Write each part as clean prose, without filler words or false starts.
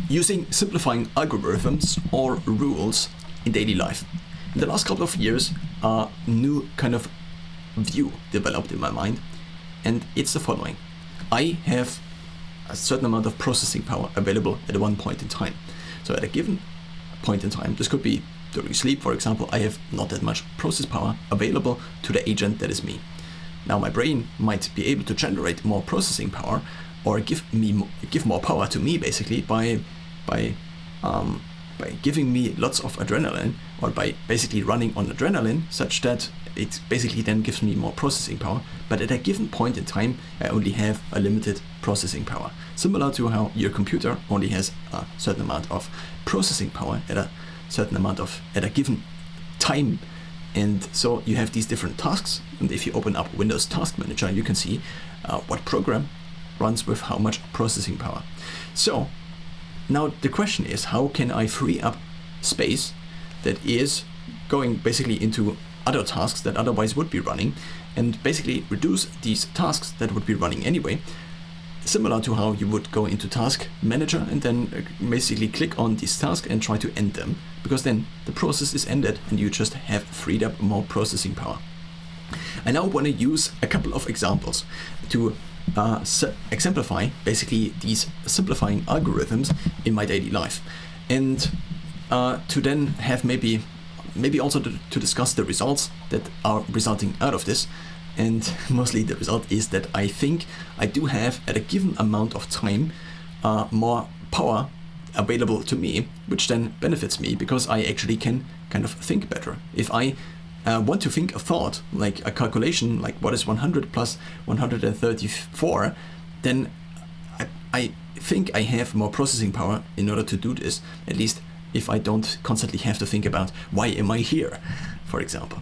using simplifying algorithms or rules in daily life. In the last couple of years, a new kind of view developed in my mind, and it's the following. I have a certain amount of processing power available at one point in time. So at a given point in time, this could be during sleep, for example, I have not that much process power available to the agent that is me. Now my brain might be able to generate more processing power or give more power to me basically by giving me lots of adrenaline, or by basically running on adrenaline, such that it basically then gives me more processing power. But at a given point in time, I only have a limited processing power. Similar to how your computer only has a certain amount of processing power at a given time. And so you have these different tasks. And if you open up Windows Task Manager, you can see what program runs with how much processing power. So now the question is, how can I free up space that is going basically into other tasks that otherwise would be running, and basically reduce these tasks that would be running anyway, similar to how you would go into Task Manager and then basically click on this task and try to end them, because then the process is ended and you just have freed up more processing power. I now want to use a couple of examples to exemplify basically these simplifying algorithms in my daily life, and to then have maybe also to discuss the results that are resulting out of this. And mostly the result is that I think I do have, at a given amount of time, more power available to me, which then benefits me because I actually can kind of think better. If I want to think a thought, like a calculation, like what is 100 plus 134, then I think I have more processing power in order to do this, at least if I don't constantly have to think about why am I here, for example.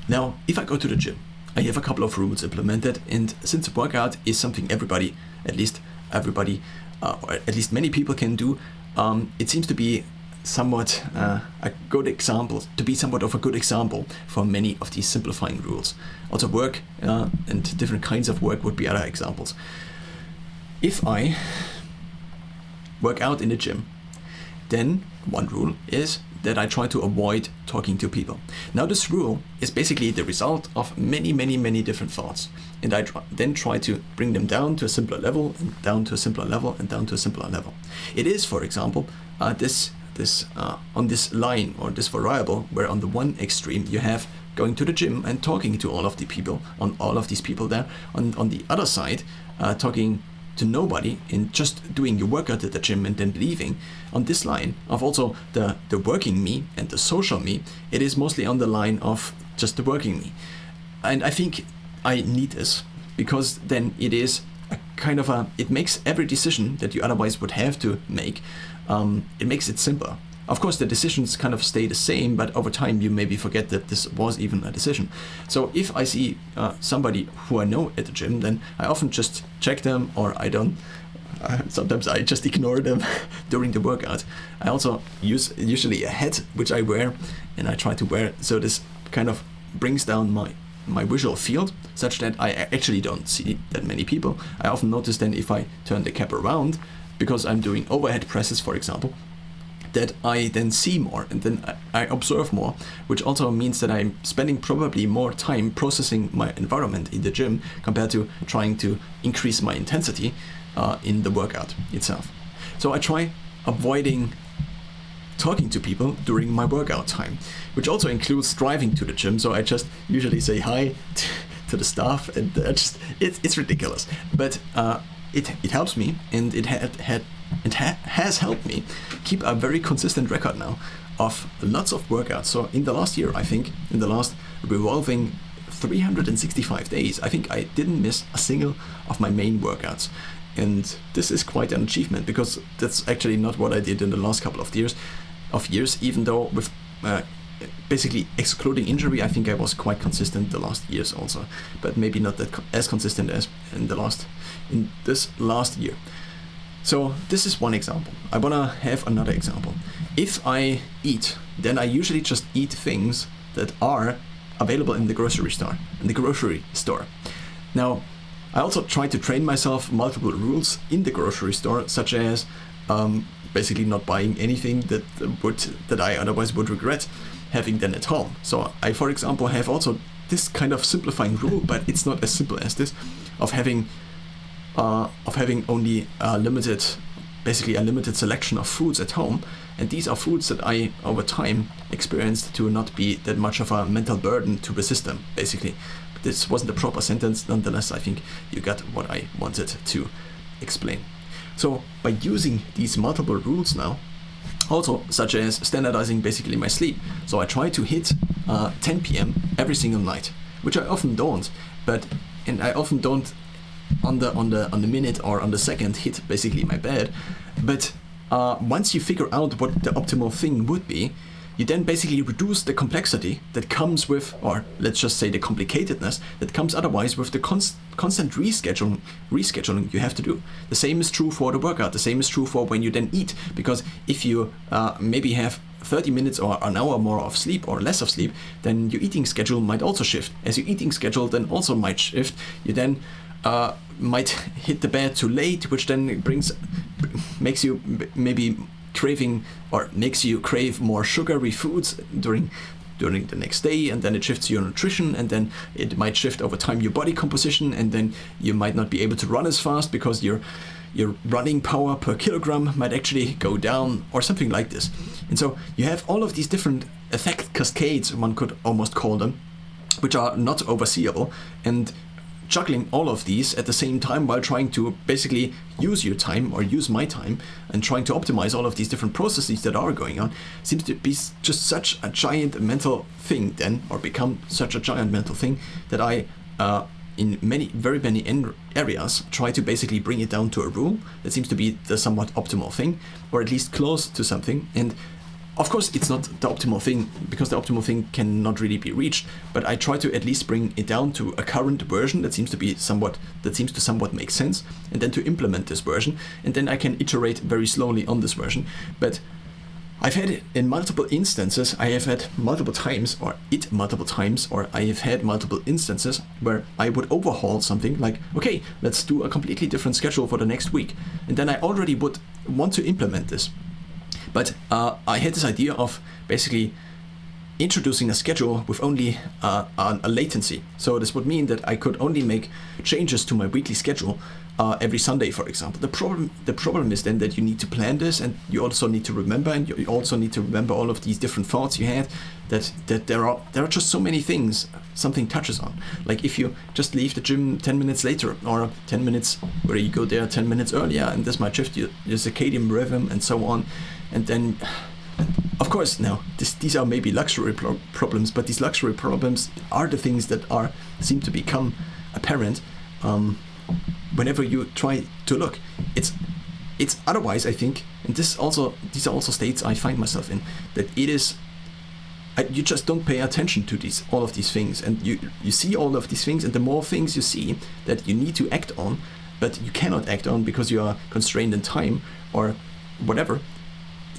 Now, if I go to the gym, I have a couple of rules implemented, and since workout is something everybody, or at least many people can do, it seems to be somewhat of a good example for many of these simplifying rules. Also work and different kinds of work would be other examples. If I work out in the gym, then one rule is that I try to avoid talking to people. Now this rule is basically the result of many different thoughts, and I then try to bring them down to a simpler level, and down to a simpler level, and down to a simpler level. It is, for example, this on this line, or this variable, where on the one extreme you have going to the gym and talking to all of these people there, on the other side talking to nobody and just doing your workout at the gym and then leaving. On this line of also the working me and the social me, it is mostly on the line of just the working me. And I think I need this, because then it is a kind of it makes every decision that you otherwise would have to make, it makes it simpler. Of course, the decisions kind of stay the same, but over time you maybe forget that this was even a decision. So if I see somebody who I know at the gym, then I often just check them, or I don't. Sometimes I just ignore them during the workout. I also use usually a hat which I wear, and I try to wear so this kind of brings down my visual field, such that I actually don't see that many people. I often notice then if I turn the cap around, because I'm doing overhead presses, for example, that I then see more and then I observe more, which also means that I'm spending probably more time processing my environment in the gym compared to trying to increase my intensity in the workout itself. So I try avoiding talking to people during my workout time, which also includes driving to the gym. So I just usually say hi to the staff, and it's ridiculous, but it helps me, and it has helped me keep a very consistent record now of lots of workouts. So in the last year, I think, in the last revolving 365 days, I think I didn't miss a single of my main workouts. And this is quite an achievement, because that's actually not what I did in the last couple of years, even though with basically excluding injury, I think I was quite consistent the last years also, but maybe not that as consistent as in this last year. So this is one example. I want to have another example. If I eat, then I usually just eat things that are available in the grocery store. Now, I also try to train myself multiple rules in the grocery store, such as basically not buying anything that I otherwise would regret having then at home. So I, for example, have also this kind of simplifying rule, but it's not as simple as this, of having only a limited selection of foods at home. And these are foods that I, over time, experienced to not be that much of a mental burden to resist them, basically. This wasn't a proper sentence, nonetheless, I think you got what I wanted to explain. So by using these multiple rules now, also such as standardizing basically my sleep. So I try to hit 10 p.m. every single night, which I often don't, and I often don't on the minute or on the second hit basically my bed. But once you figure out what the optimal thing would be, you then basically reduce the complexity that comes with, or let's just say the complicatedness that comes otherwise with the constant rescheduling you have to do. The same is true for the workout, the same is true for when you then eat, because if you maybe have 30 minutes or an hour more of sleep or less of sleep, then your eating schedule might also shift. As your eating schedule then also might shift, you then might hit the bed too late, which then makes you maybe craving, or makes you crave more sugary foods during the next day, and then it shifts your nutrition, and then it might shift over time your body composition, and then you might not be able to run as fast because your running power per kilogram might actually go down, or something like this. And so you have all of these different effect cascades, one could almost call them, which are not overseeable, and juggling all of these at the same time while trying to basically use your time, or use my time, and trying to optimize all of these different processes that are going on, seems to be just such a giant mental thing then, or become such a giant mental thing, that I in very many areas try to basically bring it down to a rule that seems to be the somewhat optimal thing, or at least close to something. And of course, it's not the optimal thing, because the optimal thing cannot really be reached, but I try to at least bring it down to a current version that seems to somewhat make sense, and then to implement this version, and then I can iterate very slowly on this version. But I've had it in multiple instances, I have had multiple times where I would overhaul something like, okay, let's do a completely different schedule for the next week, and then I already would want to implement this. But I had this idea of basically introducing a schedule with only a latency. So this would mean that I could only make changes to my weekly schedule every Sunday, for example. The problem is then that you need to plan this, and you also need to remember, and you also need to remember all of these different thoughts you had, that there are just so many things something touches on. Like if you just leave the gym 10 minutes later, or 10 minutes where you go there 10 minutes earlier, and this might shift your circadian rhythm and so on. And then, of course, now these are maybe luxury problems, but these luxury problems are the things that seem to become apparent whenever you try to look. It's otherwise, I think, and these are also states I find myself in, that it is, you just don't pay attention to all of these things, and you see all of these things, and the more things you see that you need to act on, but you cannot act on because you are constrained in time or whatever,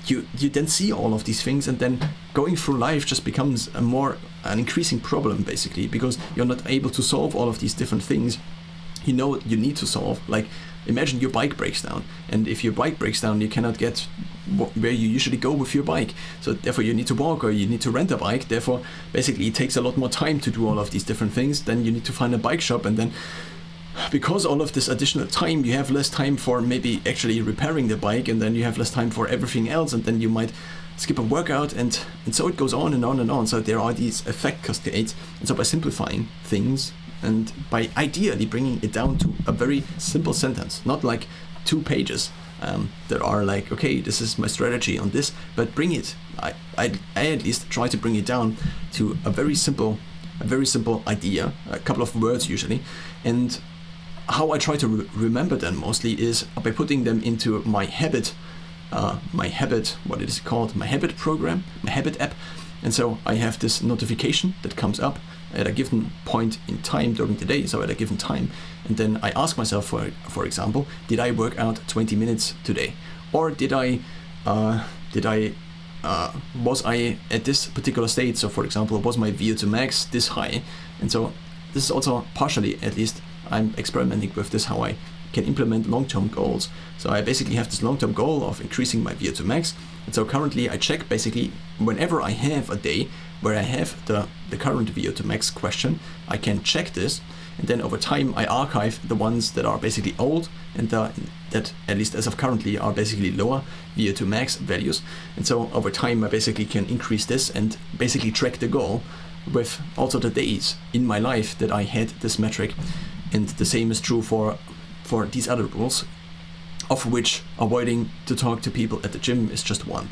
you then see all of these things, and then going through life just becomes an increasing problem, basically, because you're not able to solve all of these different things you need to solve. Like, imagine your bike breaks down, and if your bike breaks down, you cannot get where you usually go with your bike, so therefore you need to walk, or you need to rent a bike. Therefore, basically, it takes a lot more time to do all of these different things. Then you need to find a bike shop, and then because all of this additional time, you have less time for maybe actually repairing the bike, and then you have less time for everything else, and then you might skip a workout, and so it goes on and on and on. So there are these effect cascades. And so by simplifying things, and by ideally bringing it down to a very simple sentence, not like 2 pages that are like, okay, this is my strategy on this, but I at least try to bring it down to a very simple idea, a couple of words usually. And how I try to remember them mostly is by putting them into my habit program, my habit app. And so I have this notification that comes up at a given point in time during the day, so at a given time, and then I ask myself, for example, did I work out 20 minutes today, or was I at this particular state? So for example, was my VO2 max this high? And so this is also partially, at least I'm experimenting with this, how I can implement long-term goals. So I basically have this long-term goal of increasing my VO2 max. And so currently I check basically whenever I have a day where I have the current VO2 max question, I can check this. And then over time, I archive the ones that are basically old and that, at least as of currently, are basically lower VO2 max values. And so over time, I basically can increase this and basically track the goal with also the days in my life that I had this metric. And the same is true for these other rules, of which avoiding to talk to people at the gym is just one.